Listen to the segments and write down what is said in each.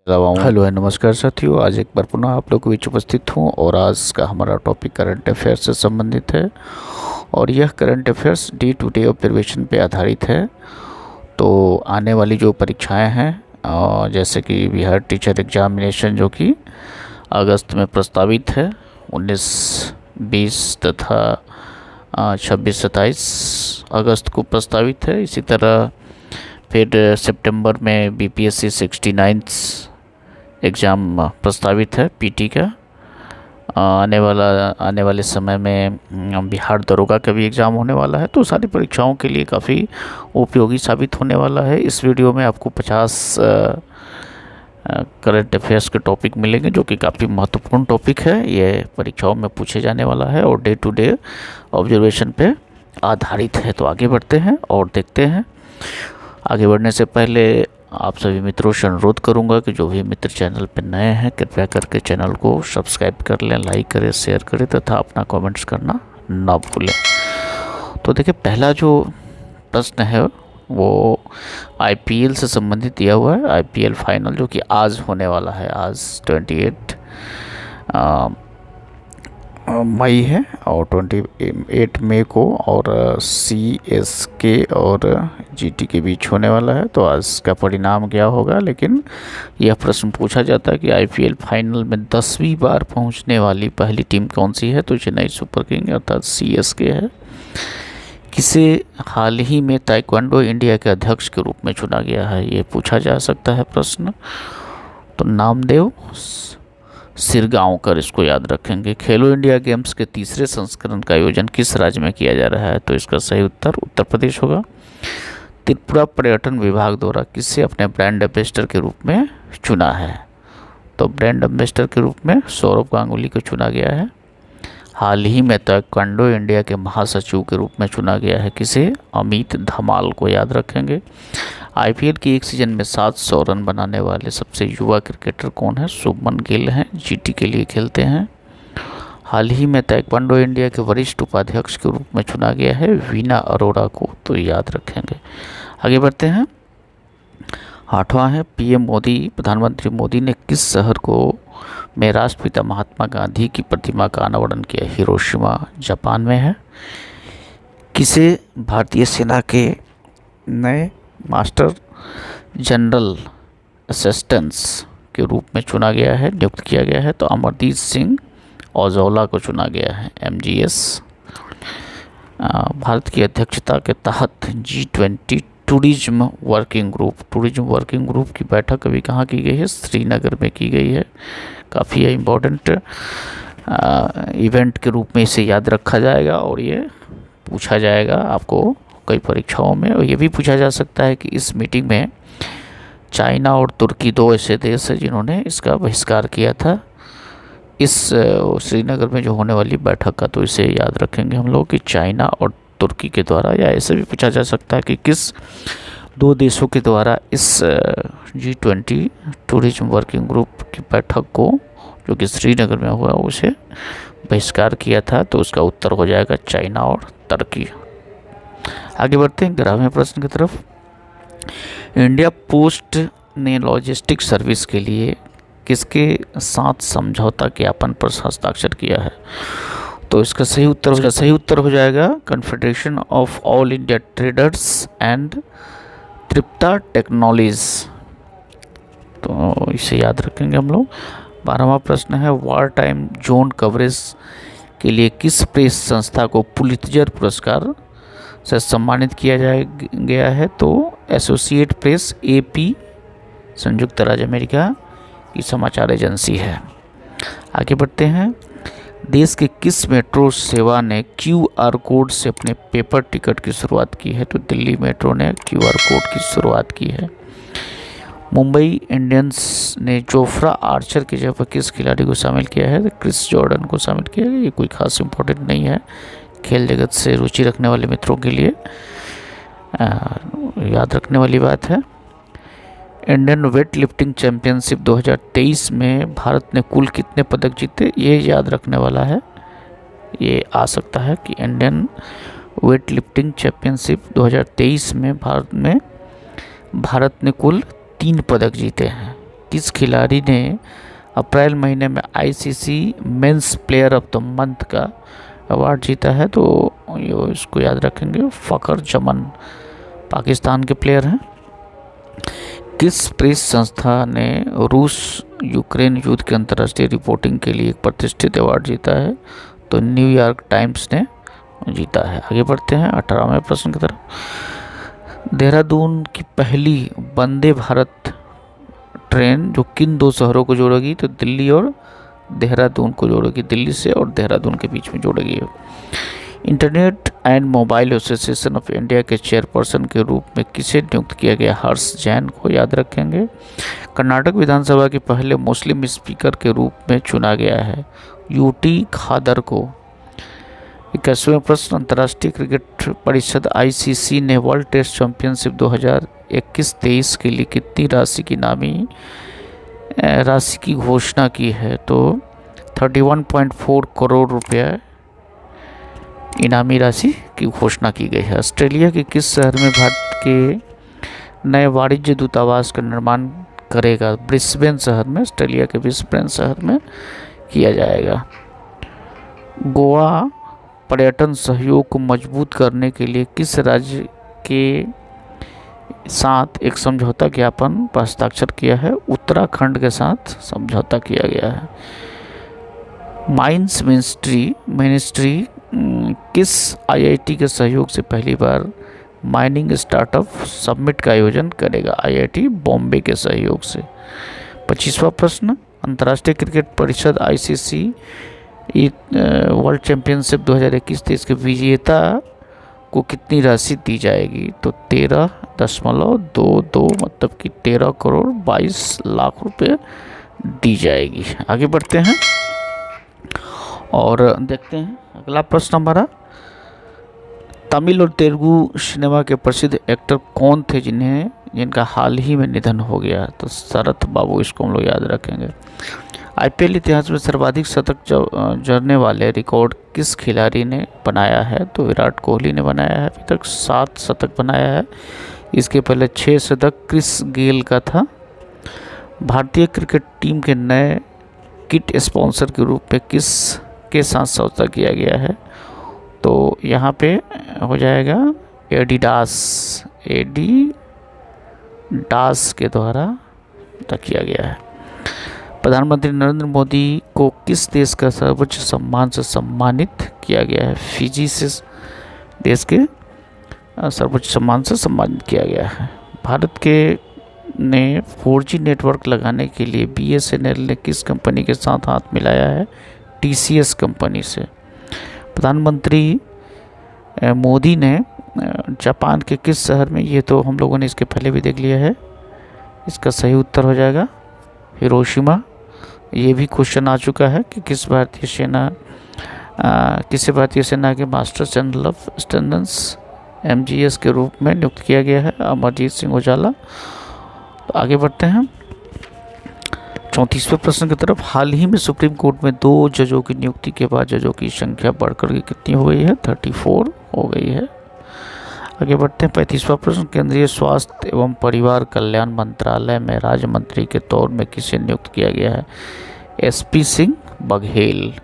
Hello है, नमस्कार साथियों। आज एक बार पुनः आप लोगों के बीच उपस्थित हूँ और आज का हमारा टॉपिक करंट अफेयर्स से संबंधित है और यह current affairs day to day observation पे आधारित है। तो आने वाली जो परीक्षाएं हैं जैसे कि बिहार टीचर एग्जामिनेशन जो कि अगस्त में प्रस्तावित है, 19-20 तथा 26-27 अगस्त को प्रस्तावित है। इसी तरह फिर सितंबर में बीपीएससी 69 एग्ज़ाम प्रस्तावित है पीटी का। आने वाले समय में बिहार दरोगा का भी एग्ज़ाम होने वाला है। तो सारी परीक्षाओं के लिए काफ़ी उपयोगी साबित होने वाला है। इस वीडियो में आपको 50 करंट अफेयर्स के टॉपिक मिलेंगे जो कि काफ़ी महत्वपूर्ण टॉपिक है। ये परीक्षाओं में पूछे जाने वाला है और डे टू डे ऑब्जर्वेशन पे आधारित है। तो आगे बढ़ते हैं और देखते हैं। आगे बढ़ने से पहले आप सभी मित्रों से अनुरोध करूंगा कि जो भी मित्र चैनल पर नए हैं कृपया करके चैनल को सब्सक्राइब कर लें, लाइक करें, शेयर करें तथा अपना कमेंट्स करना ना भूलें। तो देखिए, पहला जो प्रश्न है वो आईपीएल से संबंधित दिया हुआ है। आईपीएल फाइनल जो कि आज होने वाला है, आज 28 मई है और 28 मई को और सीएसके और जीटी के बीच होने वाला है। तो आज का परिणाम क्या होगा, लेकिन यह प्रश्न पूछा जाता है कि आईपीएल फाइनल में 10वीं बार पहुंचने वाली पहली टीम कौन सी है। तो चेन्नई सुपर किंग अर्थात सीएसके है। किसे हाल ही में ताइक्वांडो इंडिया के अध्यक्ष के रूप में चुना गया है, ये पूछा जा सकता है प्रश्न। तो नामदेव सिरगांवकर, इसको याद रखेंगे। खेलो इंडिया गेम्स के तीसरे संस्करण का आयोजन किस राज्य में किया जा रहा है। तो इसका सही उत्तर उत्तर प्रदेश होगा। त्रिपुरा पर्यटन विभाग द्वारा किसे अपने ब्रांड एम्बेसडर के रूप में चुना है। तो ब्रांड एम्बेसडर के रूप में सौरभ गांगुली को चुना गया है। हाल ही में ताइक्वांडो इंडिया के महासचिव के रूप में चुना गया है किसे, अमित धमाल को याद रखेंगे। आईपीएल की एक सीजन में 700 रन बनाने वाले सबसे युवा क्रिकेटर कौन है, शुभमन गिल हैं, जीटी के लिए खेलते हैं। हाल ही में ताइक्वांडो इंडिया के वरिष्ठ उपाध्यक्ष के रूप में चुना गया है वीना अरोड़ा को, तो याद रखेंगे। आगे बढ़ते हैं। 8वां है, पीएम मोदी, प्रधानमंत्री मोदी ने किस शहर को में राष्ट्रपिता महात्मा गांधी की प्रतिमा का अनावरण किया। हिरोशिमा जापान में है। किसे भारतीय सेना के नए मास्टर जनरल असिस्टेंट्स के रूप में चुना गया है, नियुक्त किया गया है। तो अमरदीप सिंह औजौला को चुना गया है, एमजीएस। भारत की अध्यक्षता के तहत G20 टूरिज्म वर्किंग ग्रुप की बैठक अभी कहाँ की गई है, श्रीनगर में की गई है। काफ़ी इम्पोर्टेंट इवेंट के रूप में इसे याद रखा जाएगा और ये पूछा जाएगा आपको कई परीक्षाओं में। और ये भी पूछा जा सकता है कि इस मीटिंग में चाइना और तुर्की दो ऐसे देश हैं जिन्होंने इसका बहिष्कार किया था इस श्रीनगर में जो होने वाली बैठक का। तो इसे याद रखेंगे हम लोग कि चाइना और तुर्की के द्वारा, या ऐसे भी पूछा जा सकता है कि किस दो देशों के द्वारा इस G20 टूरिज्म वर्किंग ग्रुप की बैठक को जो कि श्रीनगर में हुआ उसे बहिष्कार किया था। तो उसका उत्तर हो जाएगा चाइना और तुर्की। आगे बढ़ते हैं 11वें प्रश्न की तरफ। इंडिया पोस्ट ने लॉजिस्टिक सर्विस के लिए किसके साथ समझौता ज्ञापन पर हस्ताक्षर किया है। तो इसका सही उत्तर हो जाएगा confederation of all India traders and Tripta technologies. तो इसे याद रखेंगे हम लोग। 12वां प्रश्न है, वार टाइम जोन कवरेज के लिए किस प्रेस संस्था को पुलित्जर पुरस्कार से सम्मानित किया गया है। तो एसोसिएट प्रेस, एपी, संयुक्त राज्य अमेरिका की समाचार एजेंसी है। आगे बढ़ते हैं। देश के किस मेट्रो सेवा ने क्यूआर कोड से अपने पेपर टिकट की शुरुआत की है। तो दिल्ली मेट्रो ने क्यूआर कोड की शुरुआत की है। मुंबई इंडियंस ने जोफ्रा आर्चर की जगह पर किस खिलाड़ी को शामिल किया है। तो क्रिस जॉर्डन को शामिल किया है। ये कोई खास इंपॉर्टेंट नहीं है, खेल जगत से रुचि रखने वाले मित्रों के लिए याद रखने वाली बात है। इंडियन वेट लिफ्टिंग चैंपियनशिप 2023 में भारत ने कुल कितने पदक जीते, ये याद रखने वाला है। ये आ सकता है कि इंडियन वेट लिफ्टिंग चैंपियनशिप 2023 में भारत ने कुल 3 पदक जीते हैं। किस खिलाड़ी ने अप्रैल महीने में ICC men's player of the month का अवार्ड जीता है? तो ये इसको याद रखेंगे, फ़खर जमान पाकिस्तान के प्लेयर हैं। किस प्रेस संस्था ने रूस यूक्रेन युद्ध के अंतर्राष्ट्रीय रिपोर्टिंग के लिए एक प्रतिष्ठित अवार्ड जीता है? तो न्यूयॉर्क टाइम्स ने जीता है। आगे बढ़ते हैं 18वें प्रश्न की तरफ। देहरादून की पहली वंदे भारत ट्रेन जो किन दो शहरों को जोड़ेगी? तो दिल्ली और देहरादून को जोड़ेगी, दिल्ली से और देहरादून के बीच में जोड़ेगी। Internet and mobile association of India के चेयरपर्सन के रूप में किसे नियुक्त किया गया? हर्ष जैन को याद रखेंगे। कर्नाटक विधानसभा के पहले मुस्लिम स्पीकर के रूप में चुना गया है? यूटी खादर को। 21वें प्रश्न। अंतर्राष्ट्रीय क्रिकेट परिषद आईसीसी ने वर्ल्ड टेस्ट चैंपियनशिप 2021-23 के लिए कितनी राशि की घोषणा की है? तो 31.4 करोड़ रुपया इनामी राशि की घोषणा की गई है। ऑस्ट्रेलिया के किस शहर में भारत के नए वाणिज्य दूतावास का निर्माण करेगा? ब्रिस्बेन शहर में, ऑस्ट्रेलिया के ब्रिस्बेन शहर में किया जाएगा। गोवा पर्यटन सहयोग को मजबूत करने के लिए किस राज्य के साथ एक समझौता ज्ञापन पर हस्ताक्षर किया है? उत्तराखंड के साथ समझौता किया गया है। माइंस मिनिस्ट्री किस आईआईटी के सहयोग से पहली बार माइनिंग स्टार्टअप समिट का आयोजन करेगा? आईआईटी बॉम्बे के सहयोग से। 25वां प्रश्न। अंतर्राष्ट्रीय क्रिकेट परिषद आईसीसी वर्ल्ड चैंपियनशिप 2021-23 के विजेता को कितनी राशि दी जाएगी? तो 13.22 मतलब कि 13 करोड़ 22 लाख रुपए दी जाएगी। आगे बढ़ते हैं और देखते हैं अगला प्रश्न हमारा। तमिल और तेलुगु सिनेमा के प्रसिद्ध एक्टर कौन थे जिनका हाल ही में निधन हो गया? तो शरत बाबू, इसको हम लोग याद रखेंगे। आईपीएल इतिहास में सर्वाधिक शतक जड़ने वाले रिकॉर्ड किस खिलाड़ी ने बनाया है? तो विराट कोहली ने बनाया है, अभी तक 7 शतक बनाया है। इसके पहले 6 शतक क्रिस गेल का था। भारतीय क्रिकेट टीम के नए किट स्पॉन्सर के रूप में किस के साथ समझौता किया गया है? तो यहाँ पे हो जाएगा एडिडास के द्वारा किया गया है। प्रधानमंत्री नरेंद्र मोदी को किस देश का सर्वोच्च सम्मान से सम्मानित किया गया है? फिजी से देश के सर्वोच्च सम्मान से सम्मानित किया गया है। भारत के ने 4G नेटवर्क लगाने के लिए बीएसएनएल ने किस कंपनी के साथ हाथ मिलाया है? टीसीएस कंपनी से। प्रधानमंत्री मोदी ने जापान के किस शहर में, ये तो हम लोगों ने इसके पहले भी देख लिया है, इसका सही उत्तर हो जाएगा हिरोशिमा। ये भी क्वेश्चन आ चुका है कि किसे भारतीय सेना के master general of standards MGS के रूप में नियुक्त किया गया है? अमरजीत सिंह उजाला। तो आगे बढ़ते हैं 34वें प्रश्न की तरफ। हाल ही में सुप्रीम कोर्ट में 2 जजों की नियुक्ति के बाद जजों की संख्या बढ़कर कितनी हो गई है? 34 हो गई है। आगे बढ़ते हैं 35वां प्रश्न। केंद्रीय स्वास्थ्य एवं परिवार कल्याण मंत्रालय में राज्य मंत्री के तौर में किसे नियुक्त किया गया है? SP सिंह बघेल।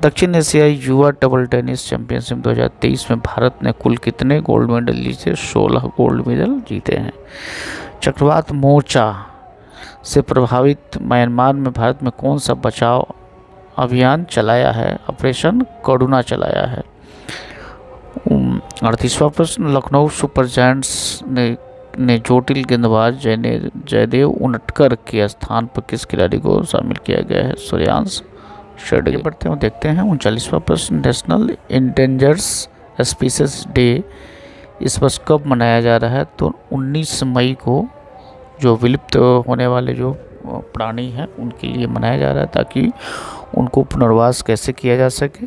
दक्षिण एशियाई युवा टेबल टेनिस चैंपियनशिप 2023 में भारत ने कुल कितने गोल्ड मेडल जीते? 16 गोल्ड मेडल जीते हैं। चक्रवात मोर्चा से प्रभावित म्यांमार में भारत में कौन सा बचाव अभियान चलाया है? ऑपरेशन करुणा चलाया है। 38वां प्रश्न। लखनऊ सुपर जायंट्स ने चोटिल गेंदबाज जयदेव उनटकर के स्थान पर किस खिलाड़ी को शामिल किया गया है? सूर्यांश शेडगे। बढ़ते हैं देखते हैं 39वां प्रश्न। नेशनल इंडेंजर्स स्पीसीज डे इस वर्ष कब मनाया जा रहा है? तो 19 मई को जो विलुप्त होने वाले जो प्राणी हैं उनके लिए मनाया जा रहा है, ताकि उनको पुनर्वास कैसे किया जा सके।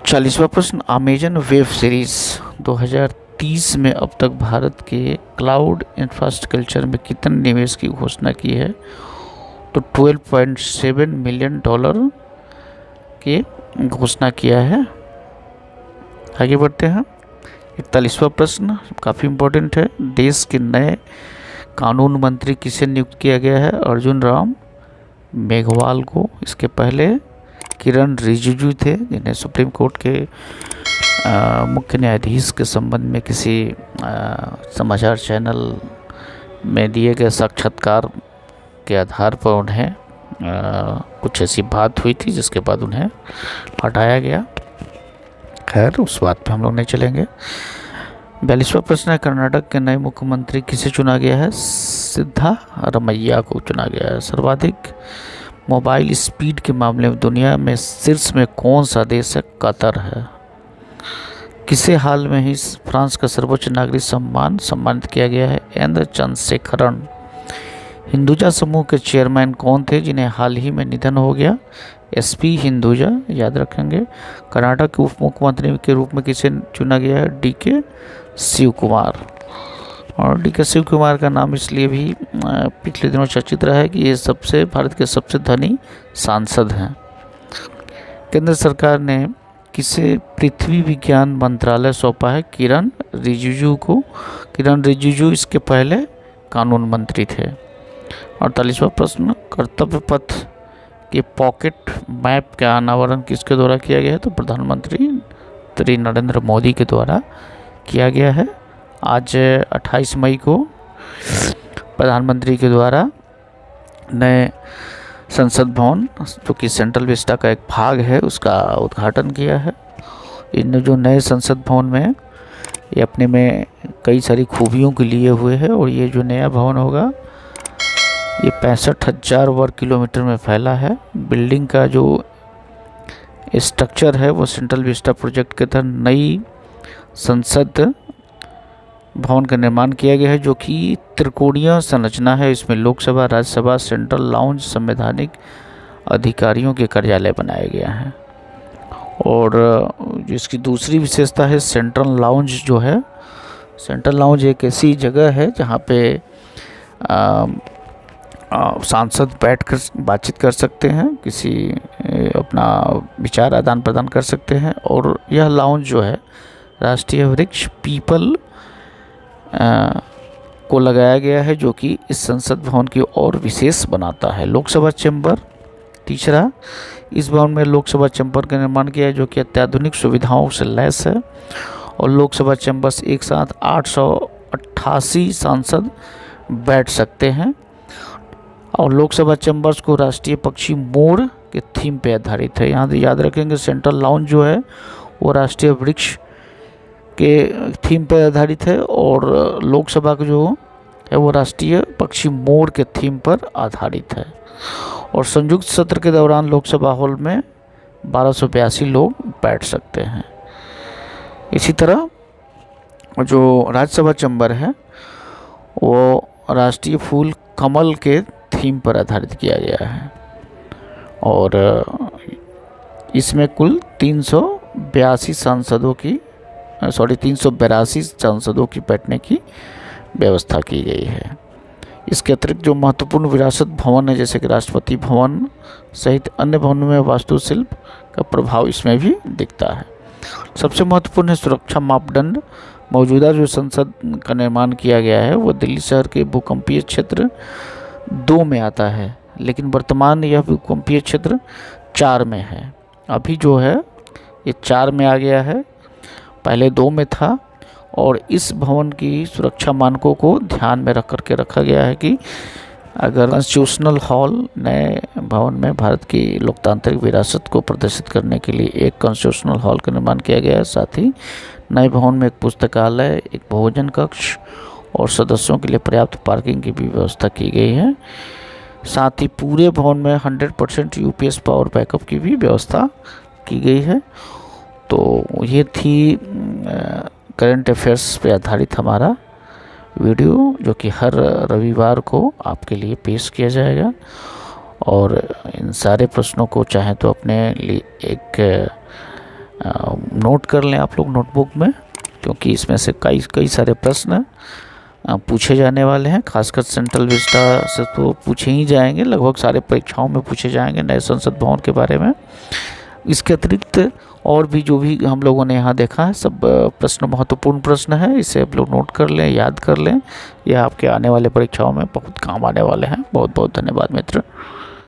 40वां प्रश्न। अमेजन वेब सीरीज 2030 में अब तक भारत के क्लाउड इंफ्रास्ट्रक्चर में कितने निवेश की घोषणा की है? तो $12.7 मिलियन की घोषणा किया है। आगे बढ़ते हैं 41वां प्रश्न, काफ़ी इम्पोर्टेंट है। देश के नए कानून मंत्री किसे नियुक्त किया गया है? अर्जुन राम मेघवाल को। इसके पहले किरण रिजिजू थे, जिन्हें सुप्रीम कोर्ट के मुख्य न्यायाधीश के संबंध में किसी समाचार चैनल में दिए गए साक्षात्कार के आधार पर उन्हें कुछ ऐसी बात हुई थी जिसके बाद उन्हें हटाया गया। खैर, उस बात पे हम लोग नहीं चलेंगे। 42वां प्रश्न है, कर्नाटक के नए मुख्यमंत्री किसे चुना गया है? सिद्धारमैया को चुना गया है। सर्वाधिक मोबाइल स्पीड के मामले में दुनिया में शीर्ष में कौन सा देश है? कतर है। किसे हाल में ही फ्रांस का सर्वोच्च नागरिक सम्मान सम्मानित किया गया है? इंद्र चंद्रशेखरन। हिंदुजा समूह के चेयरमैन कौन थे जिन्हें हाल ही में निधन हो गया? एसपी हिंदुजा, याद रखेंगे। कर्नाटक के उप मुख्यमंत्री के रूप में किसे चुना गया है? डीके शिव कुमार। और डीके शिव कुमार का नाम इसलिए भी पिछले दिनों चर्चित रहा है कि ये भारत के सबसे धनी सांसद हैं। केंद्र सरकार ने किसे पृथ्वी विज्ञान मंत्रालय सौंपा है? किरण रिजिजू को। किरण रिजिजू इसके पहले कानून मंत्री थे। 48वां प्रश्न, कर्तव्य पथ के पॉकेट मैप का अनावरण किसके द्वारा किया गया है? तो प्रधानमंत्री श्री नरेंद्र मोदी के द्वारा किया गया है। आज 28 मई को प्रधानमंत्री के द्वारा नए संसद भवन, जो कि सेंट्रल विस्टा का एक भाग है, उसका उद्घाटन किया है। इन जो नए संसद भवन में ये अपने में कई सारी खूबियों के लिए हुए हैं और ये जो नया भवन होगा ये 65,000 वर्ग किलोमीटर में फैला है। बिल्डिंग का जो स्ट्रक्चर है वो सेंट्रल विस्टा प्रोजेक्ट के तहत नई संसद भवन का निर्माण किया गया है, जो कि त्रिकोणीय संरचना है। इसमें लोकसभा, राज्यसभा, सेंट्रल लाउंज, संवैधानिक अधिकारियों के कार्यालय बनाया गया है। और जिसकी दूसरी विशेषता है सेंट्रल लाउंज जो है। सेंट्रल लाउंज एक ऐसी जगह है जहाँ पे सांसद बैठकर बातचीत कर सकते हैं, किसी अपना विचार आदान प्रदान कर सकते हैं। और यह लाउंज जो है राष्ट्रीय वृक्ष पीपल को लगाया गया है, जो कि इस संसद भवन की और विशेष बनाता है। लोकसभा चैम्बर तीसरा, इस भवन में लोकसभा चैम्बर का निर्माण किया है, जो कि अत्याधुनिक सुविधाओं से लैस है। और लोकसभा चैम्बर्स एक साथ 888 सांसद बैठ सकते हैं। और लोकसभा चैम्बर्स को राष्ट्रीय पक्षी मोर के थीम पे आधारित है। यहाँ याद रखेंगे सेंट्रल लाउंज जो है वो राष्ट्रीय वृक्ष के थीम पर आधारित है और लोकसभा का जो है वो राष्ट्रीय पक्षी मोर के थीम पर आधारित है। और संयुक्त सत्र के दौरान लोकसभा हॉल में 1282 लोग बैठ सकते हैं। इसी तरह जो राज्यसभा चैम्बर है वो राष्ट्रीय फूल कमल के थीम पर आधारित किया गया है। और इसमें कुल 382 सांसदों की बैठने की व्यवस्था की गई है। इसके अतिरिक्त जो महत्वपूर्ण विरासत भवन है, जैसे कि राष्ट्रपति भवन सहित अन्य भवनों में वास्तुशिल्प का प्रभाव इसमें भी दिखता है। सबसे महत्वपूर्ण है सुरक्षा मापदंड। मौजूदा जो संसद का निर्माण किया गया है वो दिल्ली शहर के भूकंपीय क्षेत्र 2 में आता है, लेकिन वर्तमान यह भूकंपीय क्षेत्र 4 में है। अभी जो है ये 4 में आ गया है, पहले 2 में था। और इस भवन की सुरक्षा मानकों को ध्यान में रख करके रखा गया है कि अगर कॉन्स्टिट्यूशनल हॉल नए भवन में भारत की लोकतांत्रिक विरासत को प्रदर्शित करने के लिए एक कॉन्स्टिट्यूशनल हॉल का निर्माण किया गया है। साथ ही नए भवन में एक पुस्तकालय, एक भोजन कक्ष और सदस्यों के लिए पर्याप्त पार्किंग की भी व्यवस्था की गई है। साथ ही पूरे भवन में 100% यूपीएस पावर बैकअप की भी व्यवस्था की गई है। तो ये थी करंट अफेयर्स पे आधारित हमारा वीडियो, जो कि हर रविवार को आपके लिए पेश किया जाएगा। और इन सारे प्रश्नों को चाहें तो अपने लिए एक नोट कर लें आप लोग नोटबुक में, क्योंकि इसमें से कई सारे प्रश्न पूछे जाने वाले हैं। खासकर सेंट्रल विस्टा से तो पूछे ही जाएंगे, लगभग सारे परीक्षाओं में पूछे जाएंगे नए संसद भवन के बारे में। इसके अतिरिक्त और भी जो भी हम लोगों ने यहाँ देखा है सब प्रश्न महत्वपूर्ण प्रश्न है, इसे आप लोग नोट कर लें, याद कर लें, यह आपके आने वाले परीक्षाओं में बहुत काम आने वाले हैं। बहुत बहुत धन्यवाद मित्र।